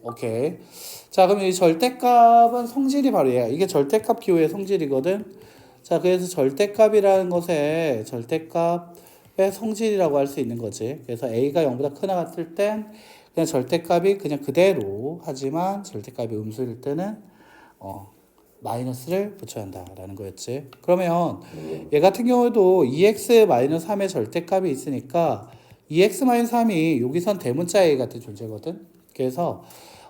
오케이. 자, 그럼 이 절대값은 성질이 바로 얘야. 이게 절대값 기호의 성질이거든. 자, 그래서 절대값이라는 것에 절대값의 성질이라고 할 수 있는 거지. 그래서 a가 0보다 크나 같을 땐 그냥 절대값이 그냥 그대로 하지만 절대값이 음수일 때는 마이너스를 붙여야 한다라는 거였지. 그러면 얘 같은 경우도 2x-3의 절대값이 있으니까 2x-3이 여기선 대문자 a 같은 존재거든. 그래서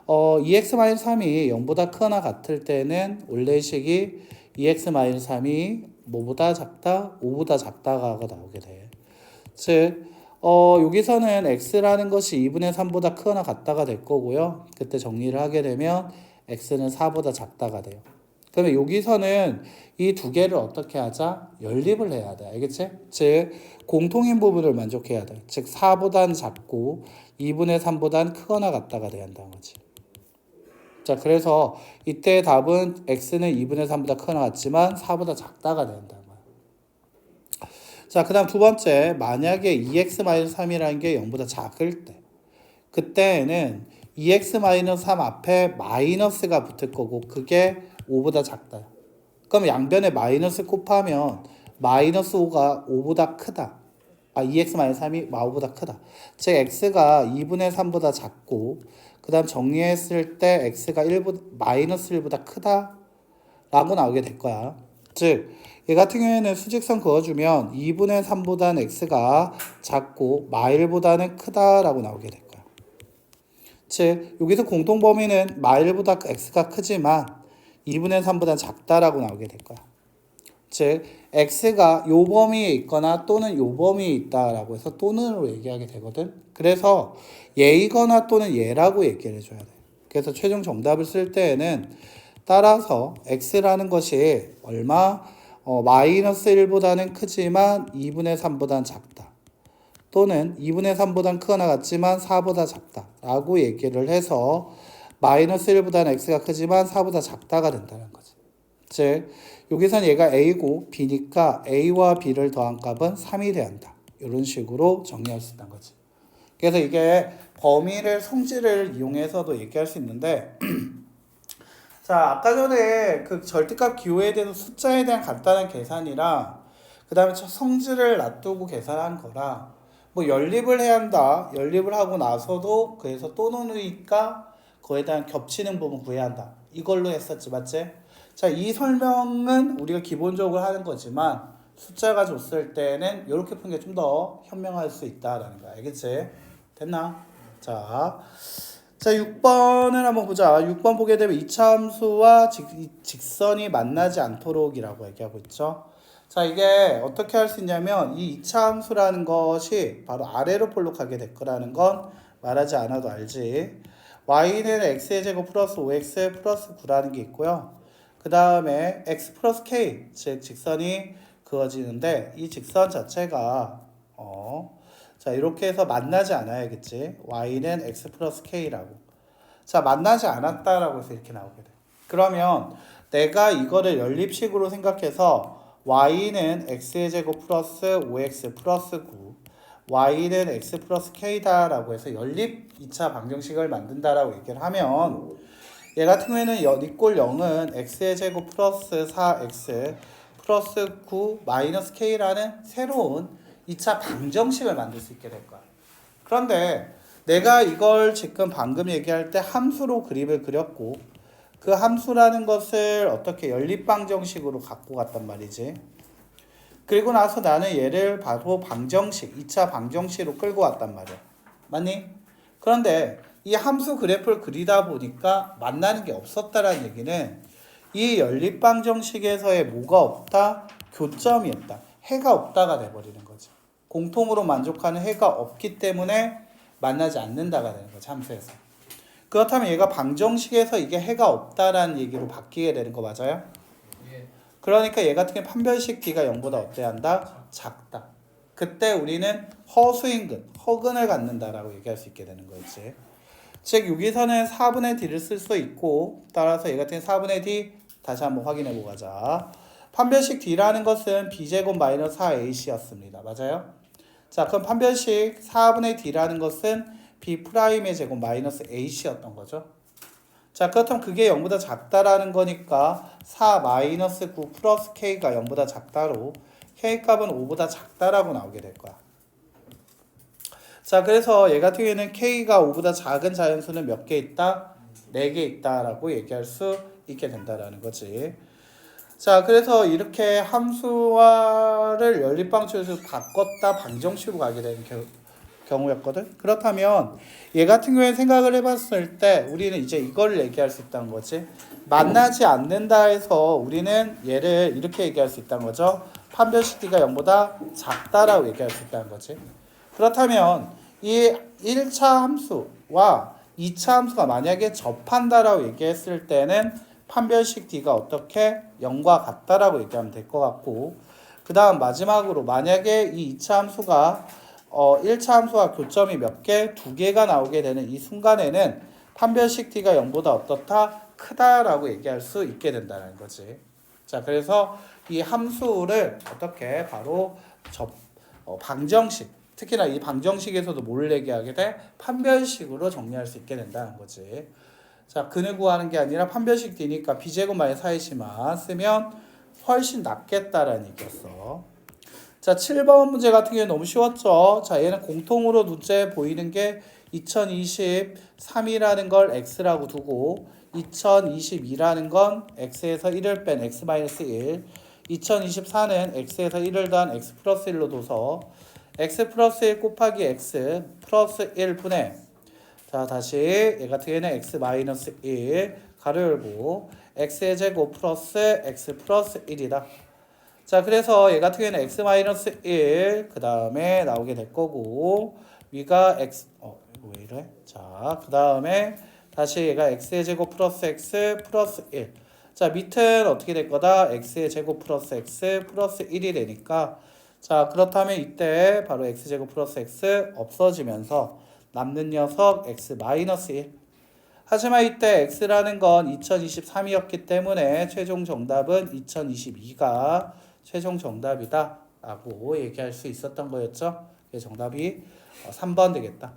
2x-3이 0보다 크거나 같을 때는 원래식이 2x-3이 뭐보다 작다? 5보다 작다가 나오게 돼. 즉 여기서는 x라는 것이 2분의 3보다 크거나 같다가 될 거고요. 그때 정리를 하게 되면 x는 4보다 작다가 돼요. 그러면 여기서는 이 두 개를 어떻게 하자? 연립을 해야 돼. 알겠지? 즉 공통인 부분을 만족해야 돼. 즉 4보단 작고 2분의 3보단 크거나 같다가 돼야 한다는 거지. 자, 그래서 이때 답은 x는 2분의 3보다 크거나 같지만 4보다 작다가 된다는 거야. 자, 그 다음 두 번째, 만약에 2x-3이라는 게 0보다 작을 때 그때는 2x-3 앞에 마이너스가 붙을 거고 그게 5보다 작다. 그럼 양변에 마이너스 곱하면 마이너스 5가 5보다 크다. 2x-3이 5보다 크다. 즉 x가 2분의 3보다 작고 그 다음 정리했을 때 x가 마이너스 1보다 크다 라고 나오게 될 거야. 즉 얘 같은 경우에는 수직선 그어주면 2분의 3보다는 x가 작고 마일보다는 크다라고 나오게 될 거야. 즉 여기서 공통범위는 마일보다 x가 크지만 2분의 3보다 작다라고 나오게 될 거야. 즉 x가 요 범위에 있거나 또는 요 범위에 있다라고 해서 또는으로 얘기하게 되거든. 그래서 얘이거나 또는 얘라고 얘기를 해줘야 돼. 그래서 최종 정답을 쓸 때에는 따라서 x라는 것이 얼마? 마이너스 1보다는 크지만 2분의 3보다는 작다. 또는 2분의 3보다는 크거나 같지만 4보다 작다. 라고 얘기를 해서 마이너스 1보다는 x가 크지만 4보다 작다가 된다는 거지. 즉 여기선 얘가 a고 b니까 a와 b를 더한 값은 3이 돼야 한다. 이런 식으로 정리할 수 있다는 거지. 그래서 이게 범위를 성질을 이용해서도 얘기할 수 있는데 자, 아까 전에 그 절대값 기호에 대해서 숫자에 대한 간단한 계산이랑 그 다음에 성질을 놔두고 계산한 거랑 뭐 연립을 해야 한다. 연립을 하고 나서도 그래서 또는이니까 그거에 대한 겹치는 부분 구해야 한다. 이걸로 했었지, 맞지? 자, 이 설명은 우리가 기본적으로 하는 거지만 숫자가 줬을 때는 이렇게 푸는 게 좀 더 현명할 수 있다라는 거야. 알겠지? 됐나? 자, 6번을 한번 보자. 6번 보게 되면 이차함수와 직선이 만나지 않도록이라고 얘기하고 있죠. 자, 이게 어떻게 할 수 있냐면 이 이차함수라는 것이 바로 아래로 볼록하게 될 거라는 건 말하지 않아도 알지. y는 x의 제곱 플러스 5x 플러스 9라는 게 있고요. 그 다음에 x 플러스 k, 즉 직선이 그어지는데 이 직선 자체가 자, 이렇게 해서 만나지 않아야겠지. y는 x 플러스 k라고. 자, 만나지 않았다라고 해서 이렇게 나오게 돼. 그러면 내가 이거를 연립식으로 생각해서 y는 x의 제곱 플러스 5x 플러스 9 y는 x 플러스 k다라고 해서 연립 2차 방정식을 만든다라고 얘기를 하면 얘 같은 경우에는 이꼴 0은 x의 제곱 플러스 4x 플러스 9 마이너스 k라는 새로운 2차 방정식을 만들 수 있게 될 거야. 그런데 내가 이걸 지금 방금 얘기할 때 함수로 그림을 그렸고 그 함수라는 것을 어떻게 연립방정식으로 갖고 갔단 말이지. 그리고 나서 나는 얘를 바로 방정식, 2차 방정식으로 끌고 왔단 말이야. 맞니? 그런데 이 함수 그래프를 그리다 보니까 만나는 게 없었다라는 얘기는 이 연립방정식에서의 뭐가 없다? 교점이 없다. 해가 없다가 돼버리는 거지. 공통으로 만족하는 해가 없기 때문에 만나지 않는다가 되는 거지, 함수에서. 그렇다면 얘가 방정식에서 이게 해가 없다라는 얘기로 바뀌게 되는 거 맞아요? 그러니까 얘 같은 경우 판별식 D가 0보다 어때야 한다? 작다. 그때 우리는 허수인근, 허근을 갖는다라고 얘기할 수 있게 되는 거지. 즉 여기서는 4분의 D를 쓸 수 있고 따라서 얘 같은 경우 4분의 D 다시 한번 확인해 보고 가자. 판별식 D라는 것은 B제곱 마이너스 4AC였습니다. 맞아요? 자, 그럼 판별식 4분의 D라는 것은 B'의 제곱 마이너스 AC였던 거죠. 자, 그렇다면 그게 0보다 작다라는 거니까 4 마이너스 9 플러스 k가 0보다 작다로 k 값은 5보다 작다라고 나오게 될 거야. 자, 그래서 얘 같은 경우에는 k가 5보다 작은 자연수는 몇 개 있다? 4개 있다라고 얘기할 수 있게 된다라는 거지. 자, 그래서 이렇게 함수화를 연립방정식으로 바꿨다 방정식으로 가게 되는 경우였거든. 그렇다면 얘 같은 경우에 생각을 해봤을 때 우리는 이제 이걸 얘기할 수 있다는 거지. 만나지 않는다 해서 우리는 얘를 이렇게 얘기할 수 있다는 거죠. 판별식 D가 0보다 작다라고 얘기할 수 있다는 거지. 그렇다면 이 1차 함수와 2차 함수가 만약에 접한다라고 얘기했을 때는 판별식 D가 어떻게 0과 같다라고 얘기하면 될 것 같고, 그 다음 마지막으로 만약에 이 2차 함수가 1차 함수와 교점이 몇 개? 2개가 나오게 되는 이 순간에는 판별식 D가 0보다 어떻다? 크다라고 얘기할 수 있게 된다는 거지. 자, 그래서 이 함수를 어떻게 바로 방정식, 특히나 이 방정식에서도 뭘 얘기하게 돼? 판별식으로 정리할 수 있게 된다는 거지. 자, 근을 구하는 게 아니라 판별식 D니까 B제곱 마이너스 4C만 쓰면 훨씬 낫겠다라는 얘기였어. 자, 7번 문제 같은 경우는 너무 쉬웠죠. 자, 얘는 공통으로 문제 보이는 게 2023이라는 걸 x라고 두고 2022라는 건 x에서 1을 뺀 x-1, 2024는 x에서 1을 더한 x 플러스 1로 둬서 x 플러스 1 곱하기 x 플러스 1분의, 자, 다시 얘 같은 경우에는 x 마이너스 1 가로 열고 x의 제곱 플러스 x 플러스 1이다. 자, 그래서 얘 같은 경우에는 x 마이너스 1 그 다음에 나오게 될 거고, 위가 x 이거 왜 이래? 자, 그 다음에 다시 얘가 x의 제곱 플러스 x 플러스 1. 자, 밑은 어떻게 될 거다? x의 제곱 플러스 x 플러스 1이 되니까, 자, 그렇다면 이때 바로 x제곱 플러스 x 없어지면서 남는 녀석 x 마이너스 1. 하지만 이때 x라는 건 2023이었기 때문에 최종 정답은 2022가 최종 정답이다 라고 얘기할 수 있었던 거였죠. 정답이 3번 되겠다.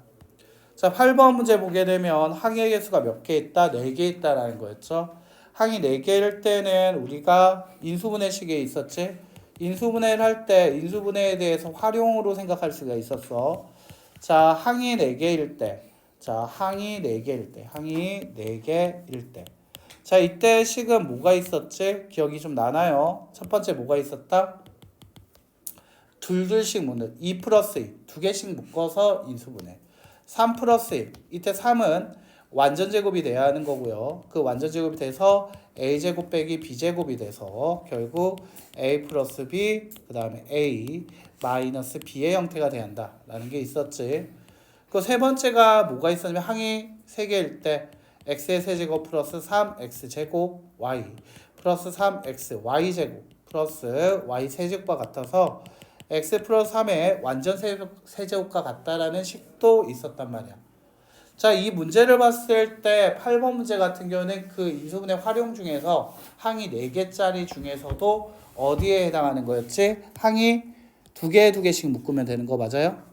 자, 8번 문제 보게 되면 항의 개수가 몇 개 있다? 4개 있다라는 거였죠. 항이 4개일 때는 우리가 인수분해식에 있었지. 인수분해를 할 때 인수분해에 대해서 활용으로 생각할 수가 있었어. 자, 항이 4개일 때, 자, 항이 4개일 때, 항이 4개일 때. 자, 이때 식은 뭐가 있었지? 기억이 좀 나나요? 첫 번째 뭐가 있었다? 둘씩 묶는 2 플러스 2, 2개씩 묶어서 인수분해. 3 플러스 1, 이때 3은 완전제곱이 돼야 하는 거고요. 그 완전제곱이 돼서 a제곱 빼기 b제곱이 돼서 결국 a 플러스 b, 그 다음에 a 마이너스 b의 형태가 돼야 한다라는 게 있었지. 그 세 번째가 뭐가 있었냐면 항이 3개일 때 x의 세제곱 플러스 3x제곱 y 플러스 3xy제곱 플러스 y 세제곱과 같아서 x 플러스 3의 완전 세제곱과 같다라는 식도 있었단 말이야. 자, 이 문제를 봤을 때 8번 문제 같은 경우는 그 인수분해 활용 중에서 항이 4개짜리 중에서도 어디에 해당하는 거였지? 항이 2개씩 묶으면 되는 거 맞아요?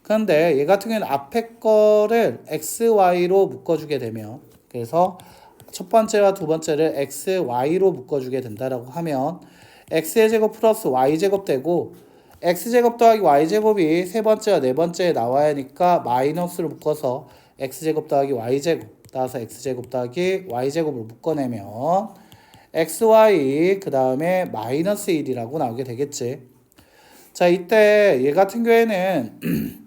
그런데 얘 같은 경우는 앞에 거를 xy로 묶어주게 되면, 그래서 첫 번째와 두 번째를 xy로 묶어주게 된다라고 하면 x의 제곱 플러스 y제곱 되고, x제곱 더하기 y제곱이 세 번째와 네 번째에 나와야 하니까 마이너스를 묶어서 x제곱 더하기 y제곱 따라서 x제곱 더하기 y제곱을 묶어내면 xy 그 다음에 마이너스 1이라고 나오게 되겠지. 자, 이때 얘 같은 경우에는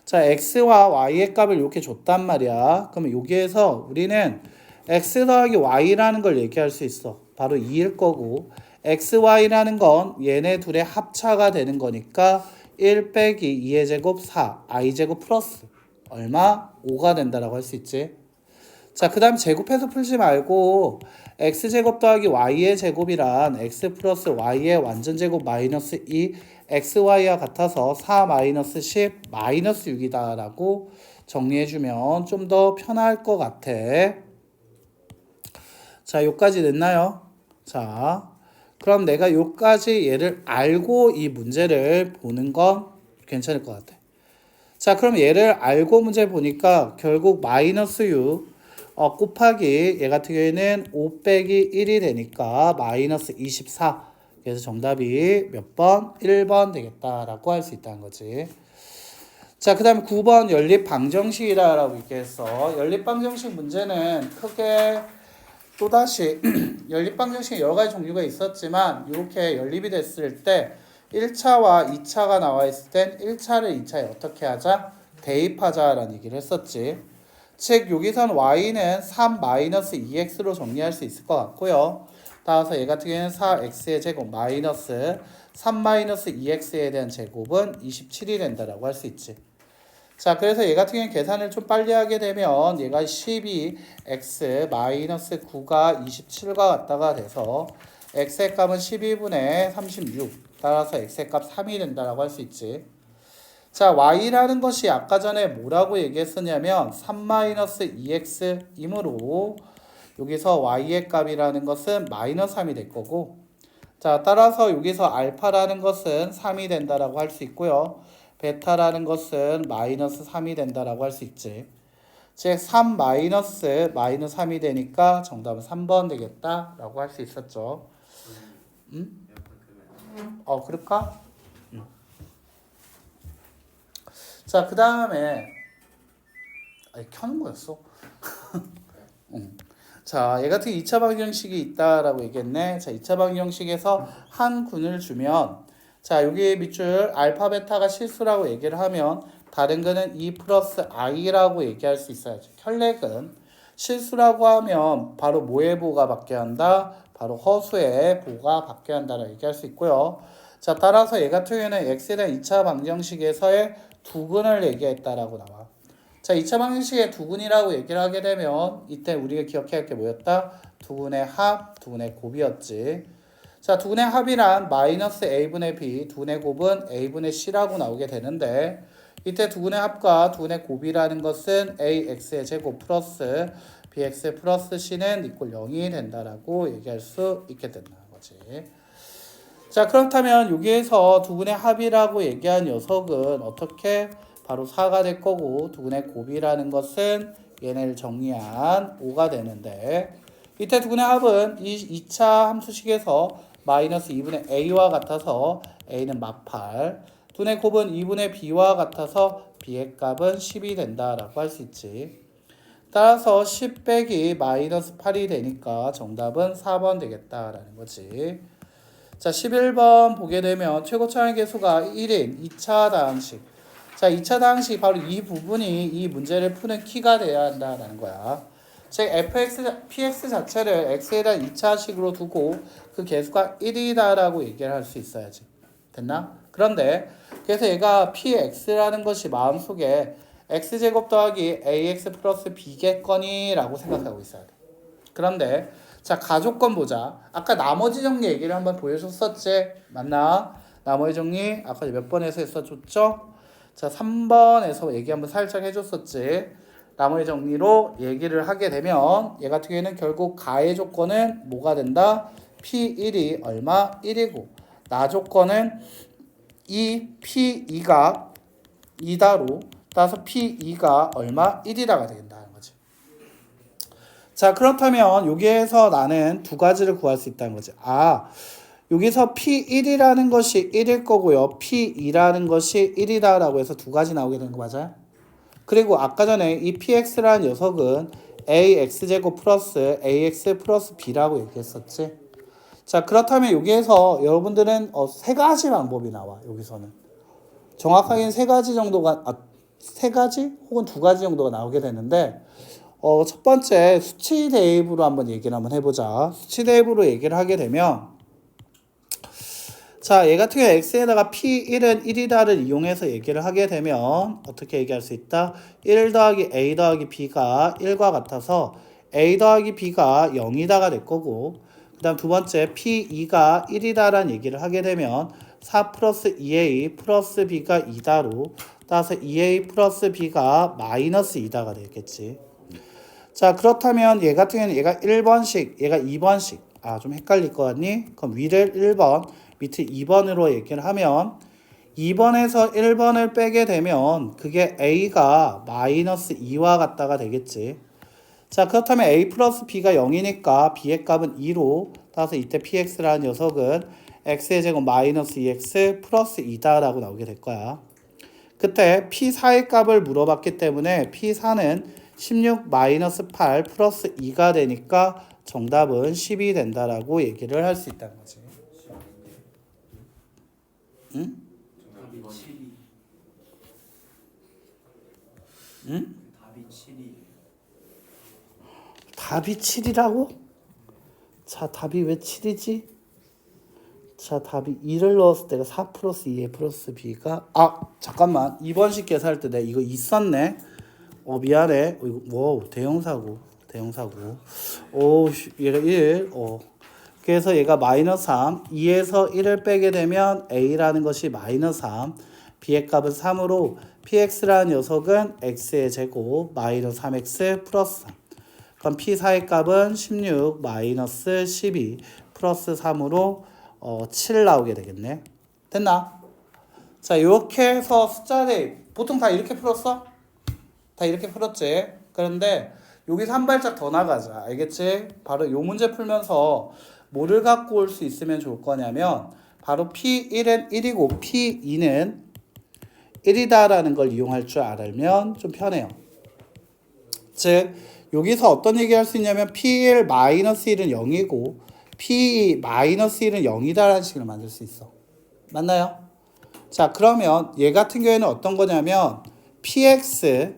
자, x와 y의 값을 이렇게 줬단 말이야. 그러면 여기에서 우리는 x 더하기 y라는 걸 얘기할 수 있어. 바로 2일 거고, xy라는 건 얘네 둘의 합차가 되는 거니까 1 빼기 2의 제곱 4, i제곱 플러스 얼마? 5가 된다라고 할 수 있지. 자, 그 다음 제곱해서 풀지 말고 x제곱 더하기 y의 제곱이란 x 플러스 y의 완전제곱 마이너스 2 xy와 같아서 4 마이너스 10 마이너스 6이다 라고 정리해주면 좀 더 편할 것 같아. 자, 요까지 됐나요? 자, 그럼 내가 요까지 얘를 알고 이 문제를 보는 건 괜찮을 것 같아. 자, 그럼 얘를 알고 문제 보니까 결국 마이너스 6 곱하기 얘 같은 경우에는 5 빼기 1이 되니까 마이너스 24. 그래서 정답이 몇 번? 1번 되겠다라고 할 수 있다는 거지. 자, 그 다음에 9번 연립방정식이라고 이렇게 했어. 연립방정식 문제는 크게 또다시 연립방정식에 여러 가지 종류가 있었지만 이렇게 연립이 됐을 때 1차와 2차가 나와 있을 땐 1차를 2차에 어떻게 하자? 대입하자라는 얘기를 했었지. 즉 여기선 y는 3-2x로 정리할 수 있을 것 같고요. 따라서 얘 같은 경우에는 4x의 제곱 마이너스 3-2x에 대한 제곱은 27이 된다라고 할 수 있지. 자, 그래서 얘 같은 경우는 계산을 좀 빨리 하게 되면 얘가 12x 마이너스 9가 27과 같다가 돼서 x의 값은 12분의 36 따라서 x의 값 3이 된다라고 할 수 있지. 자, y라는 것이 아까 전에 뭐라고 얘기했었냐면 3-2x이므로 여기서 y의 값이라는 것은 마이너스 3이 될 거고, 자, 따라서 여기서 알파라는 것은 3이 된다라고 할 수 있고요. 베타라는 것은 마이너스 3이 된다라고 할 수 있지. 즉 3 마이너스 3이 되니까 정답은 3번 되겠다라고 할 수 있었죠. 그럴까? 자, 그 다음에 켜는 거였어. 자, 얘 같은 2차 방정식이 있다라고 얘기했네. 자, 2차 방정식에서 한 군을 주면, 자, 여기 밑줄 알파 베타가 실수라고 얘기를 하면 다른 거는 2 플러스 i라고 얘기할 수 있어야죠. 혈렉은 실수라고 하면 바로 뭐의 보가 받게 한다? 바로 허수의 보가 받게 한다라고 얘기할 수 있고요. 자, 따라서 얘 같은 경우에는 x에 대한 2차 방정식에서의 두근을 얘기했다라고 나와. 자, 2차 방정식의 두근이라고 얘기를 하게 되면 이때 우리가 기억해야 할 게 뭐였다? 두근의 합, 두근의 곱이었지. 자, 두근의 합이란 마이너스 a분의 b, 두근의 곱은 a분의 c라고 나오게 되는데 이때 두근의 합과 두근의 곱이라는 것은 ax의 제곱 플러스 bx 플러스 c는 이꼴 0이 된다라고 얘기할 수 있게 된다는 거지. 자, 그렇다면 여기에서 두근의 합이라고 얘기한 녀석은 어떻게 바로 4가 될 거고 두근의 곱이라는 것은 얘네를 정리한 5가 되는데 이때 두근의 합은 이 2차 함수식에서 마이너스 2분의 a와 같아서 a는 막 8, 두근의 곱은 2분의 b와 같아서 b의 값은 10이 된다라고 할 수 있지. 따라서 10 빼기 마이너스 8이 되니까 정답은 4번 되겠다라는 거지. 자, 11번 보게 되면 최고차의 계수가 1인 2차 다항식. 자, 2차 다항식 바로 이 부분이 이 문제를 푸는 키가 돼야 한다는 거야. 즉 fx, px 자체를 x에 대한 2차식으로 두고 그 계수가 1이다라고 얘기를 할 수 있어야지. 됐나? 그런데 그래서 얘가 px라는 것이 마음속에 x제곱 더하기 ax 플러스 b겠거니라고 생각하고 있어야 돼. 그런데 자, 가족권 보자. 아까 나머지 정리 얘기를 한번 보여줬었지? 맞나? 나머지 정리 아까 몇 번에서 했었죠? 자, 3번에서 얘기 한번 살짝 해줬었지? 나머지 정리로 얘기를 하게 되면 얘 같은 경우에는 결국 가의 조건은 뭐가 된다? P1이 얼마? 1이고 나 조건은 이 P2가 2다로 따라서 P2가 얼마? 1이다가 되겠다는 거지. 자, 그렇다면 여기에서 나는 두 가지를 구할 수 있다는 거지. 여기서 P1이라는 것이 1일 거고요. P2라는 것이 1이다라고 해서 두 가지 나오게 되는 거 맞아요? 그리고 아까 전에 이 px라는 녀석은 ax제곱 플러스 ax 플러스 b라고 얘기했었지. 자, 그렇다면 여기에서 여러분들은 세 가지 방법이 나와. 여기서는 정확하게는 세 가지 정도가 세 가지 혹은 두 가지 정도가 나오게 되는데 첫 번째 수치 대입으로 한번 얘기를 한번 해보자. 수치 대입으로 얘기를 하게 되면 자, 얘 같은 경우 x에다가 p1은 1이다를 이용해서 얘기를 하게 되면 어떻게 얘기할 수 있다? 1 더하기 a 더하기 b가 1과 같아서 a 더하기 b가 0이다가 될 거고 그 다음 두 번째 p2가 1이다라는 얘기를 하게 되면 4 플러스 2a 플러스 b가 2다로 따라서 2a 플러스 b가 마이너스 2다가 되겠지. 자, 그렇다면 얘 같은 경우는 얘가 1번씩 얘가 2번씩 좀 헷갈릴 것 같니? 그럼 위를 1번 밑에 2번으로 얘기를 하면 2번에서 1번을 빼게 되면 그게 a가 마이너스 2와 같다가 되겠지. 자, 그렇다면 a 플러스 b가 0이니까 b의 값은 2로 따라서 이때 px라는 녀석은 x의 제곱 마이너스 2x 플러스 2다라고 나오게 될 거야. 그때 p4의 값을 물어봤기 때문에 p4는 16 마이너스 8 플러스 2가 되니까 정답은 10이 된다라고 얘기를 할 수 있다는 거지. 응? 답이 7이. 응? 답이 7이. 답이 7이라고? 자, 답이 왜 7이지? 자, 답이 2를 넣었을 때가 4 플러스 2에 플러스 b가 잠깐만 2번식 계산할 때 내가 이거 있었네. 미안해. 이거 대형사고. 얘가 1. 그래서 얘가 마이너스 3. 2에서 1을 빼게 되면 a라는 것이 마이너스 3. b의 값은 3으로 px라는 녀석은 x의 제곱 마이너스 3x 플러스 3. 그럼 p4의 값은 16 마이너스 12 플러스 3으로 7 나오게 되겠네. 됐나? 자, 이렇게 해서 숫자를 보통 다 이렇게 풀었어? 다 이렇게 풀었지? 그런데 여기서 한 발짝 더 나가자. 알겠지? 바로 이 문제 풀면서 뭐를 갖고 올 수 있으면 좋을 거냐면 바로 P1은 1이고 P2는 1이다라는 걸 이용할 줄 알면 좀 편해요. 즉 여기서 어떤 얘기 할 수 있냐면 P1 마이너스 1은 0이고 P2 마이너스 1은 0이다라는 식을 만들 수 있어. 맞나요? 자, 그러면 얘 같은 경우에는 어떤 거냐면 PX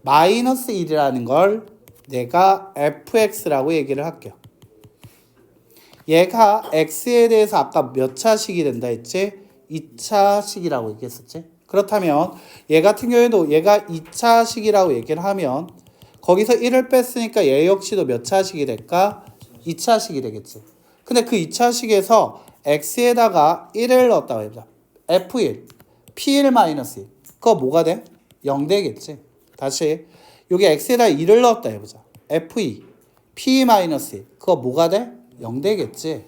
마이너스 1이라는 걸 내가 fx라고 얘기를 할게요. 얘가 x에 대해서 아까 몇 차식이 된다 했지? 2차식이라고 얘기했었지? 그렇다면 얘 같은 경우에도 얘가 2차식이라고 얘기를 하면 거기서 1을 뺐으니까 얘 역시도 몇 차식이 될까? 2차식이 되겠지. 근데 그 2차식에서 x에다가 1을 넣었다고 해보자. f1, p1-1. 그거 뭐가 돼? 0 되겠지. 다시 여기 x에다 2를 넣었다 해보자. f2, p-1. 그거 뭐가 돼? 0 되겠지.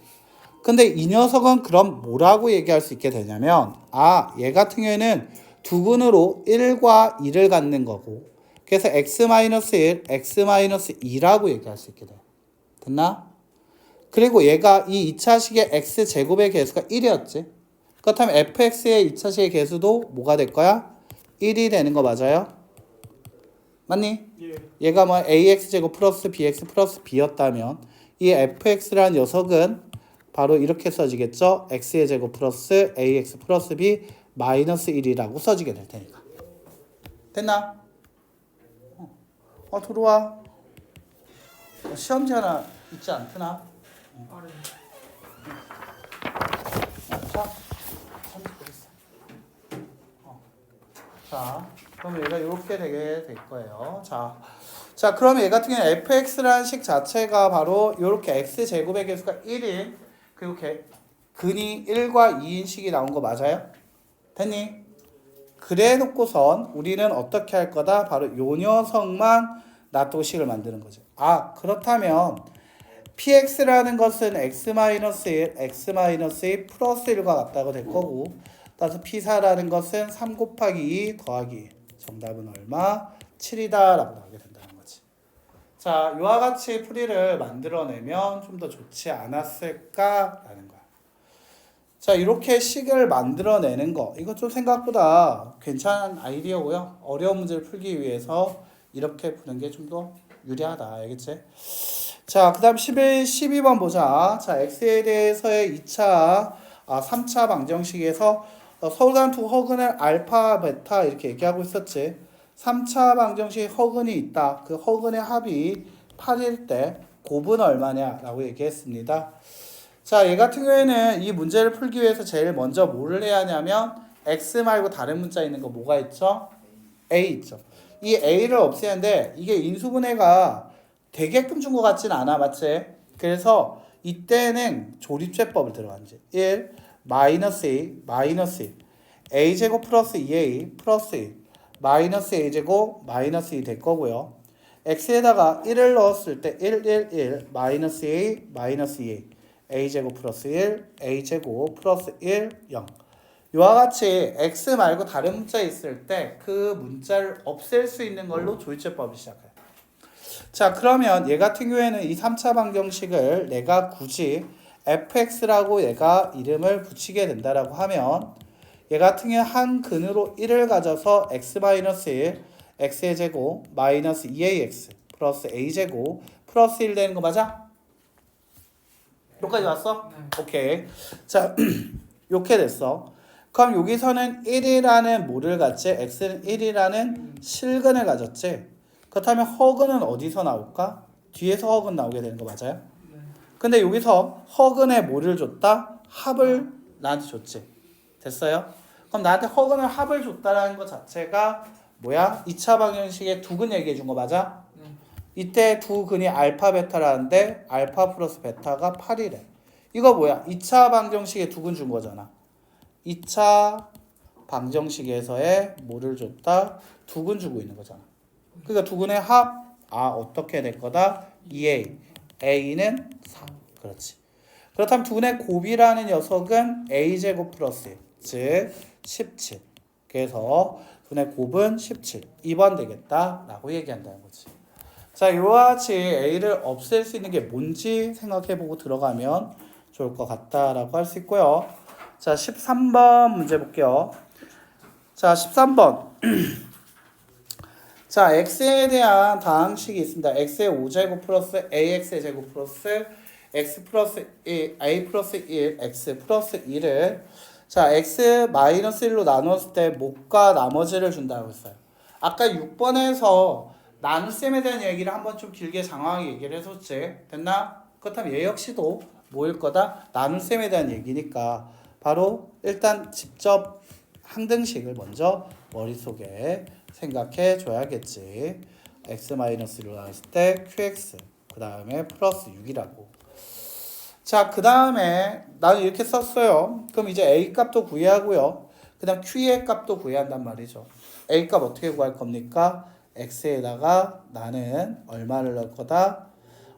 근데 이 녀석은 그럼 뭐라고 얘기할 수 있게 되냐면 얘 같은 경우에는 두근으로 1과 2를 갖는 거고 그래서 x-1, x-2라고 얘기할 수 있게 돼. 됐나? 그리고 얘가 이 2차식의 x제곱의 개수가 1이었지. 그렇다면 fx의 2차식의 개수도 뭐가 될 거야? 1이 되는 거 맞아요? 맞니? 예. 얘가 뭐 ax제곱 플러스 bx 플러스 b였다면 이 fx라는 녀석은 바로 이렇게 써지겠죠? x의 제곱 플러스 ax 플러스 b 마이너스 1이라고 써지게 될 테니까. 됐나? 들어와. 시험지 하나 있지 않더나? 자, 그럼 얘가 이렇게 되게 될 거예요. 자, 그럼 얘 같은 경우는 fx라는 식 자체가 바로 이렇게 x제곱의 개수가 1인 그리고 근이 1과 2인 식이 나온 거 맞아요? 됐니? 그래 놓고선 우리는 어떻게 할 거다? 바로 요 녀석만 놔두고 식을 만드는 거죠. 그렇다면 px라는 것은 x-1, x-2 플러스 1과 같다고 될 거고 따라서 p4라는 것은 3 곱하기 2 더하기 2. 정답은 얼마? 7이다 라고 나오게 된다는 거지. 자, 이와 같이 풀이를 만들어내면 좀 더 좋지 않았을까라는 거야. 자, 이렇게 식을 만들어내는 거 이거 좀 생각보다 괜찮은 아이디어고요. 어려운 문제를 풀기 위해서 이렇게 푸는 게 좀 더 유리하다. 알겠지? 자, 그 다음 12번 보자. 자, x에 대해서의 2차, 3차 방정식에서 서울단투 허근을 알파, 베타 이렇게 얘기하고 있었지. 3차 방정식 허근이 있다. 그 허근의 합이 8일 때 곱은 얼마냐라고 얘기했습니다. 자, 얘 같은 경우에는 이 문제를 풀기 위해서 제일 먼저 뭐를 해야 하냐면 x 말고 다른 문자 있는 거 뭐가 있죠? a 있죠. 이 a를 없애는데 이게 인수분해가 되게끔 준 것 같진 않아. 맞지? 그래서 이때는 조립제법을 들어간지 1 마이너스 a 마이너스 1 a제곱 플러스 2a 플러스 1 마이너스 a제곱 마이너스 2 될 거고요. x에다가 1을 넣었을 때 1, 1, 1 마이너스 a 마이너스 2a a제곱 플러스 1 a제곱 플러스 1 0 이와 같이 x 말고 다른 문자 있을 때 그 문자를 없앨 수 있는 걸로 조립제법을 시작해요. 자, 그러면 얘 같은 경우에는 이 3차 방정식을 내가 굳이 fx라고 얘가 이름을 붙이게 된다라고 하면 얘 같은 경우 한 근으로 1을 가져서 x-1 x의 제곱 마이너스 2ax 플러스 a제곱 플러스 1 되는 거 맞아? 여기까지 왔어? 네. 오케이. 자, 이렇게 됐어. 그럼 여기서는 1이라는 뭐를 갖지? x는 1이라는 실근을 가졌지? 그렇다면 허근은 어디서 나올까? 뒤에서 허근 나오게 되는 거 맞아요? 네. 근데 여기서 허근에 뭐를 줬다? 합을 나한테 줬지. 됐어요? 그럼 나한테 허근을 합을 줬다라는 것 자체가 뭐야? 2차 방정식의 두 근 얘기해 준 거 맞아? 네. 이때 두 근이 알파 베타라는데 알파 플러스 베타가 8이래. 이거 뭐야? 2차 방정식의 두 근 준 거잖아. 2차 방정식에서의 뭐를 줬다? 두 근 주고 있는 거잖아. 그러니까 두 근의 합, 어떻게 될 거다? 2a. a는 4. 그렇지. 그렇다면 두 근의 곱이라는 녀석은 a제곱 플러스 1, 즉 17. 그래서 두 근의 곱은 17. 2번 되겠다라고 얘기한다는 거지. 자, 이와 같이 a를 없앨 수 있는 게 뭔지 생각해보고 들어가면 좋을 것 같다라고 할 수 있고요. 자, 13번 문제 볼게요. 자, 13번. 자, x에 대한 다항식이 있습니다. x의 5제곱 플러스 ax의 제곱 플러스 x 플러스 1, a 플러스 1, x 플러스 1을 자, x 마이너스 1로 나눴을 때 못과 나머지를 준다고 했어요. 아까 6번에서 나눗셈에 대한 얘기를 한번 좀 길게 장황하게 얘기를 했었지. 됐나? 그렇다면 얘 역시도 뭐일 거다? 나눗셈에 대한 얘기니까 바로 일단 직접 항등식을 먼저 머릿속에 생각해 줘야겠지. x-1로 나왔을 때 qx 그 다음에 플러스 6이라고. 자, 그 다음에 나는 이렇게 썼어요. 그럼 이제 a 값도 구해하고요. 그 다음 q의 값도 구해야 한단 말이죠. a 값 어떻게 구할 겁니까? x에다가 나는 얼마를 넣을 거다?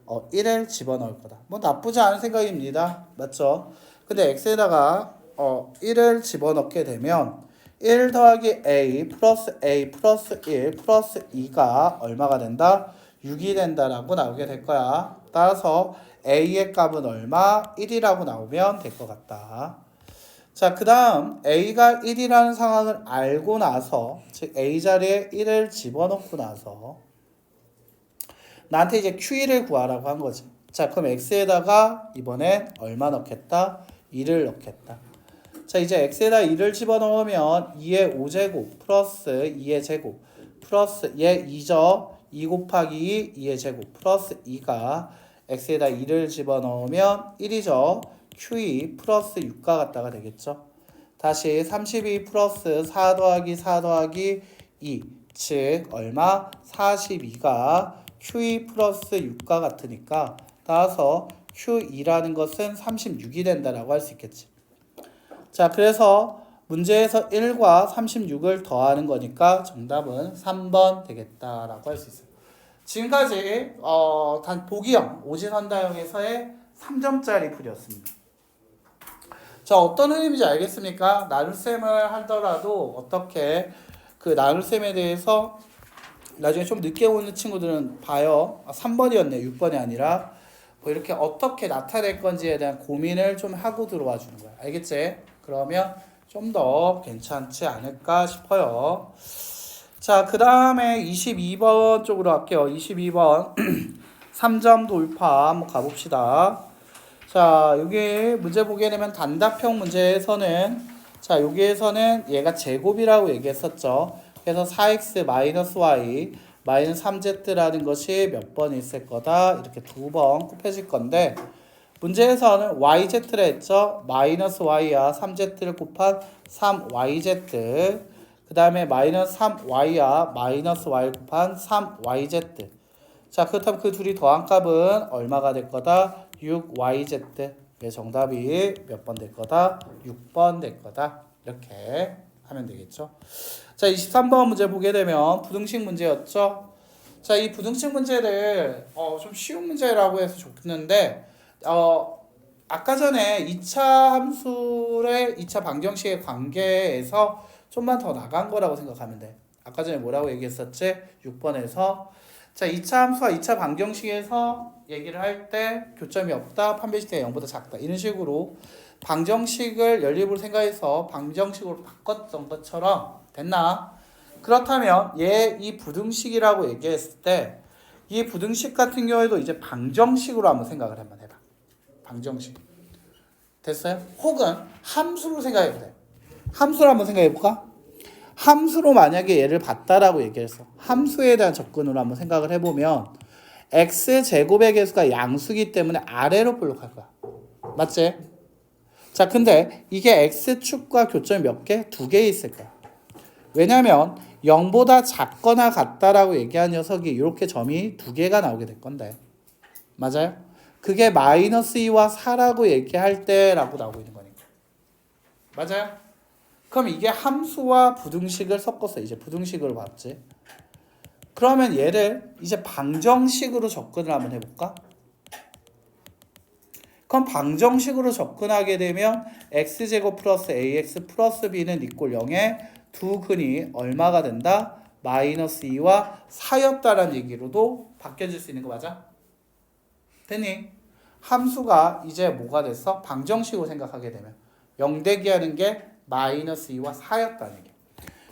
1을 집어넣을 거다. 뭐 나쁘지 않은 생각입니다. 맞죠? 근데 x에다가 1을 집어넣게 되면 1 더하기 a 플러스 1 플러스 2가 얼마가 된다? 6이 된다라고 나오게 될 거야. 따라서 a의 값은 얼마? 1이라고 나오면 될 것 같다. 자, 그 다음 a가 1이라는 상황을 알고 나서 즉 a 자리에 1을 집어넣고 나서 나한테 이제 q1을 구하라고 한 거지. 자, 그럼 x에다가 이번엔 얼마 넣겠다? 2를 넣겠다. 자, 이제 x에다 2를 집어넣으면 2의 5제곱 플러스 2의 제곱 플러스 얘 2죠. 2 곱하기 2의 제곱 플러스 2가 x에다 2를 집어넣으면 1이죠. q2 플러스 6가 같다가 되겠죠. 다시 32 플러스 4 더하기 4 더하기 2 즉 얼마? 42가 q2 플러스 6가 같으니까 따라서 q2라는 것은 36이 된다라고 할 수 있겠지. 자, 그래서 문제에서 1과 36을 더하는 거니까 정답은 3번 되겠다라고 할 수 있어요. 지금까지 단 보기형 오지선다형에서의 3점짜리 풀이었습니다. 자, 어떤 흐름인지 알겠습니까? 나눗셈을 하더라도 어떻게 그 나눗셈에 대해서 나중에 좀 늦게 오는 친구들은 봐요. 3번이었네, 6번이 아니라 뭐 이렇게 어떻게 나타낼 건지에 대한 고민을 좀 하고 들어와 주는 거야. 알겠지? 그러면 좀 더 괜찮지 않을까 싶어요. 자, 그 다음에 22번 쪽으로 갈게요. 22번 3점 돌파 한번 가봅시다. 자, 여기 문제 보게 되면 단답형 문제에서는 자, 여기에서는 얘가 제곱이라고 얘기했었죠. 그래서 4x 마이너스 y 마이너스 3z라는 것이 몇 번 있을 거다. 이렇게 두 번 곱해질 건데 문제에서는 yz를 했죠. 마이너스 y와 3z를 곱한 3yz 그 다음에 마이너스 3y와 마이너스 y 곱한 3yz 자, 그렇다면 그 둘이 더한 값은 얼마가 될 거다? 6yz 정답이 몇 번 될 거다? 6번 될 거다. 이렇게 하면 되겠죠. 자, 23번 문제 보게 되면 부등식 문제였죠. 자, 이 부등식 문제를 좀 쉬운 문제라고 해서 좋겠는데 아까 전에 2차 함수의 2차 방정식의 관계에서 좀만 더 나간 거라고 생각하면 돼. 아까 전에 뭐라고 얘기했었지? 6번에서 자, 2차 함수와 2차 방정식에서 얘기를 할 때 교점이 없다, 판별시대가 0보다 작다 이런 식으로 방정식을 연립으로 생각해서 방정식으로 바꿨던 것처럼 됐나? 그렇다면 얘 이 부등식이라고 얘기했을 때 이 부등식 같은 경우에도 이제 방정식으로 한번 생각을 한번 해봐. 방정식. 됐어요? 혹은 함수로 생각해도 돼. 함수로 한번 생각해볼까? 함수로 만약에 얘를 봤다라고 얘기했어. 함수에 대한 접근으로 한번 생각을 해보면 x제곱의 개수가 양수기 때문에 아래로 볼록할 거야. 맞지? 자, 근데 이게 x축과 교점이 몇 개? 2개 있을 거야. 왜냐면 0보다 작거나 같다라고 얘기한 녀석이 이렇게 점이 2개가 나오게 될 건데. 맞아요? 그게 마이너스 2와 4라고 얘기할 때라고 나오고 있는 거니까. 맞아요? 그럼 이게 함수와 부등식을 섞어서 이제 부등식으로 봤지. 그러면 얘를 이제 방정식으로 접근을 한번 해볼까? 그럼 방정식으로 접근하게 되면 x제곱 플러스 ax 플러스 b는 이꼴 0에 두 근이 얼마가 된다? 마이너스 2와 4였다라는 얘기로도 바뀌어질 수 있는 거 맞아? 됐니? 함수가 이제 뭐가 됐어? 방정식으로 생각하게 되면 0 대기하는 게 마이너스 2와 4였다는 얘기.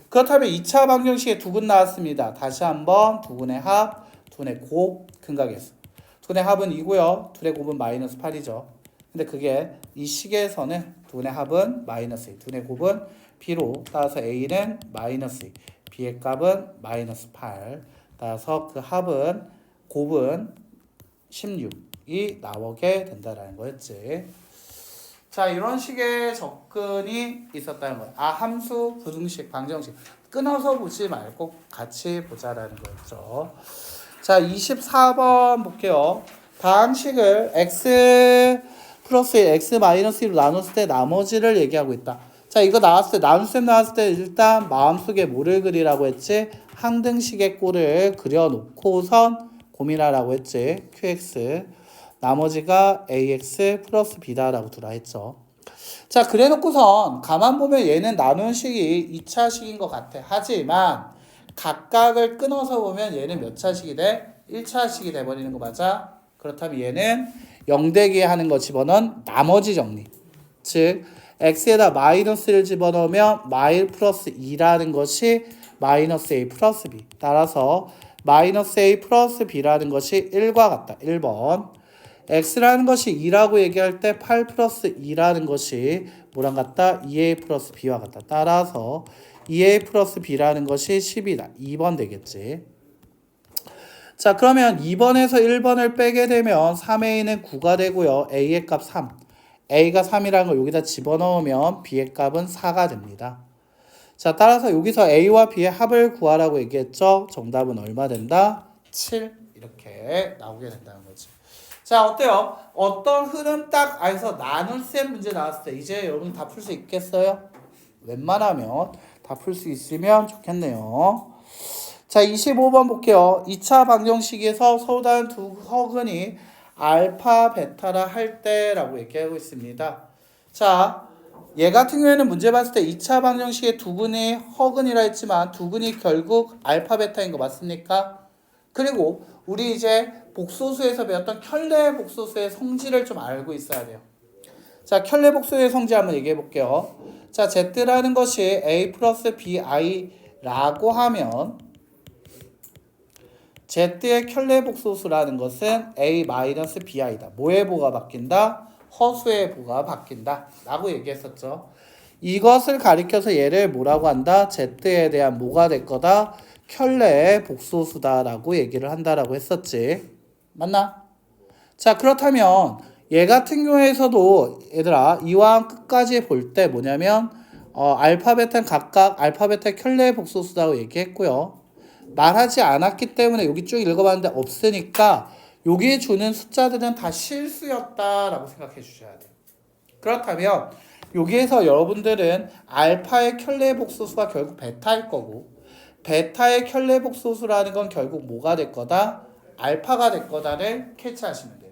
그렇다면 2차 방정식에 두 근 나왔습니다. 다시 한번 두 근의 합, 두 근의 곱 근각했어. 두 근의 합은 2고요. 두 근의 곱은 마이너스 8이죠. 근데 그게 이 식에서는 두 근의 합은 마이너스 2, 두 근의 곱은 b로 따라서 a는 마이너스 2, b의 값은 마이너스 8. 따라서 그 합은 곱은 16이 나오게 된다라는 거였지. 자, 이런 식의 접근이 있었다는 거예요. 아, 함수, 부등식, 방정식 끊어서 보지 말고 같이 보자라는 거였죠. 자, 24번 볼게요. 방식을 x 플러스 1, x 마이너스 1로 나눴을 때 나머지를 얘기하고 있다. 자, 이거 나왔을 때, 나눗셈 나왔을 때 일단 마음속에 뭐를 그리라고 했지? 항등식의 꼴을 그려놓고선 고민하라고 했지. qx. 나머지가 ax 플러스 b다라고 두라 했죠. 자, 그래 놓고선 가만 보면 얘는 나눈 식이 2차식인 것 같아. 하지만 각각을 끊어서 보면 얘는 몇 차식이 돼? 1차식이 돼버리는 거 맞아? 그렇다면 얘는 0대기 하는 거 집어넣은 나머지 정리. 즉 x에다 마이너스를 집어넣으면 마이 플러스 2라는 것이 마이너스 a 플러스 b. 따라서 마이너스 a 플러스 b라는 것이 1과 같다. 1번. x라는 것이 2라고 얘기할 때 8 플러스 2라는 것이 뭐랑 같다? 2a 플러스 b와 같다. 따라서 2a 플러스 b라는 것이 10이다. 2번 되겠지. 자, 그러면 2번에서 1번을 빼게 되면 3a는 9가 되고요. a의 값 3. a가 3이라는 걸 여기다 집어넣으면 b의 값은 4가 됩니다. 자, 따라서 여기서 a와 b의 합을 구하라고 얘기했죠. 정답은 얼마 된다? 7. 이렇게 나오게 된다는 거지. 자, 어때요? 어떤 흐름 딱 안에서 나눗셈 문제 나왔을 때 이제 여러분 다 풀 수 있겠어요? 웬만하면 다 풀 수 있으면 좋겠네요. 자, 25번 볼게요. 2차 방정식에서 서로 다른 두 허근이 알파, 베타라 할 때라고 얘기하고 있습니다. 자, 얘 같은 경우에는 문제 봤을 때 2차 방정식의 두 근이 허근이라 했지만 두 근이 결국 알파, 베타인 거 맞습니까? 그리고 우리 이제 복소수에서 배웠던 켤레 복소수의 성질을 좀 알고 있어야 돼요. 자, 켤레 복소의 성질 한번 얘기해 볼게요. 자, z라는 것이 a 플러스 bi라고 하면 z의 켤레 복소수라는 것은 a 마이너스 bi다. 뭐의 보가 바뀐다? 허수의 보가 바뀐다. 라고 얘기했었죠. 이것을 가리켜서 얘를 뭐라고 한다? z에 대한 뭐가 될 거다? 켤레의 복소수다라고 얘기를 한다라고 했었지. 맞나? 자, 그렇다면 얘 같은 경우에서도 얘들아 이왕 끝까지 볼 때 뭐냐면 알파, 베타는 각각 알파, 베타 켤레의 복소수다고 얘기했고요. 말하지 않았기 때문에 여기 쭉 읽어봤는데 없으니까 여기에 주는 숫자들은 다 실수였다라고 생각해 주셔야 돼요. 그렇다면 여기에서 여러분들은 알파의 켤레의 복소수가 결국 베타일 거고 베타의 켤레 복소수라는 건 결국 뭐가 될 거다? 알파가 될 거다를 캐치하시면 돼요.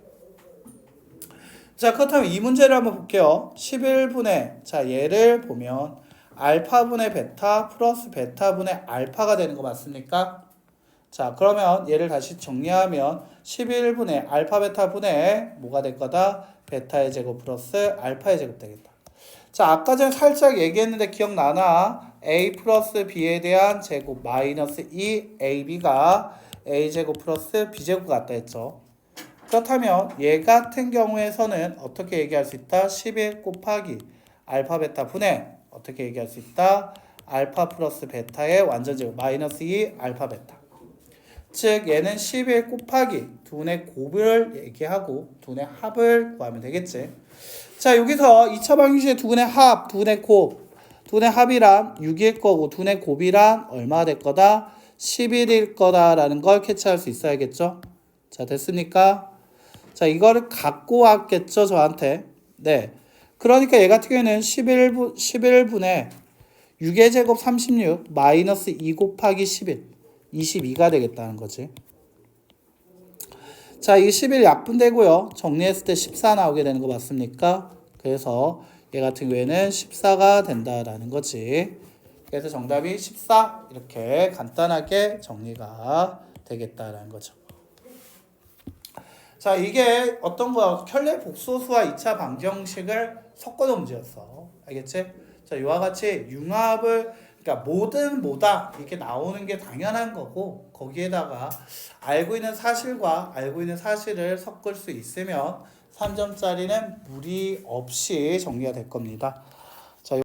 자, 그렇다면 이 문제를 한번 볼게요. 11분의 자, 얘를 보면 알파분의 베타 플러스 베타분의 알파가 되는 거 맞습니까? 자, 그러면 얘를 다시 정리하면 11분의 알파 베타 분의 뭐가 될 거다? 베타의 제곱 플러스 알파의 제곱 되겠다. 자, 아까 전에 살짝 얘기했는데 기억나나? a 플러스 b에 대한 제곱 마이너스 2ab가 a제곱 플러스 b제곱 같다 했죠. 그렇다면 얘 같은 경우에서는 어떻게 얘기할 수 있다? 11 곱하기 알파 베타 분의 어떻게 얘기할 수 있다? 알파 플러스 베타의 완전제곱 마이너스 2 알파 베타. 즉 얘는 11 곱하기 두의 곱을 얘기하고 두의 합을 구하면 되겠지. 자, 여기서 2차 방정식의 두의 합, 두의 곱, 두의 합이란 6일 거고 두의 곱이란 얼마가 될 거다? 11일 거다라는 걸 캐치할 수 있어야겠죠. 자, 됐습니까? 자, 이거를 갖고 왔겠죠, 저한테. 네. 그러니까 얘 같은 경우에는 11분의 6의 제곱 36 마이너스 2 곱하기 11 22가 되겠다는 거지. 자, 이 11 약분되고요. 정리했을 때 14 나오게 되는 거 맞습니까? 그래서 얘 같은 경우에는 14가 된다라는 거지. 그래서 정답이 14 이렇게 간단하게 정리가 되겠다라는 거죠. 자, 이게 어떤 거야? 켤레 복소수와 2차 방정식을 섞어놓은 문제였어. 알겠지? 자, 이와 같이 융합을 그러니까 뭐든 뭐다 이렇게 나오는 게 당연한 거고 거기에다가 알고 있는 사실과 알고 있는 사실을 섞을 수 있으면 3점짜리는 무리 없이 정리가 될 겁니다.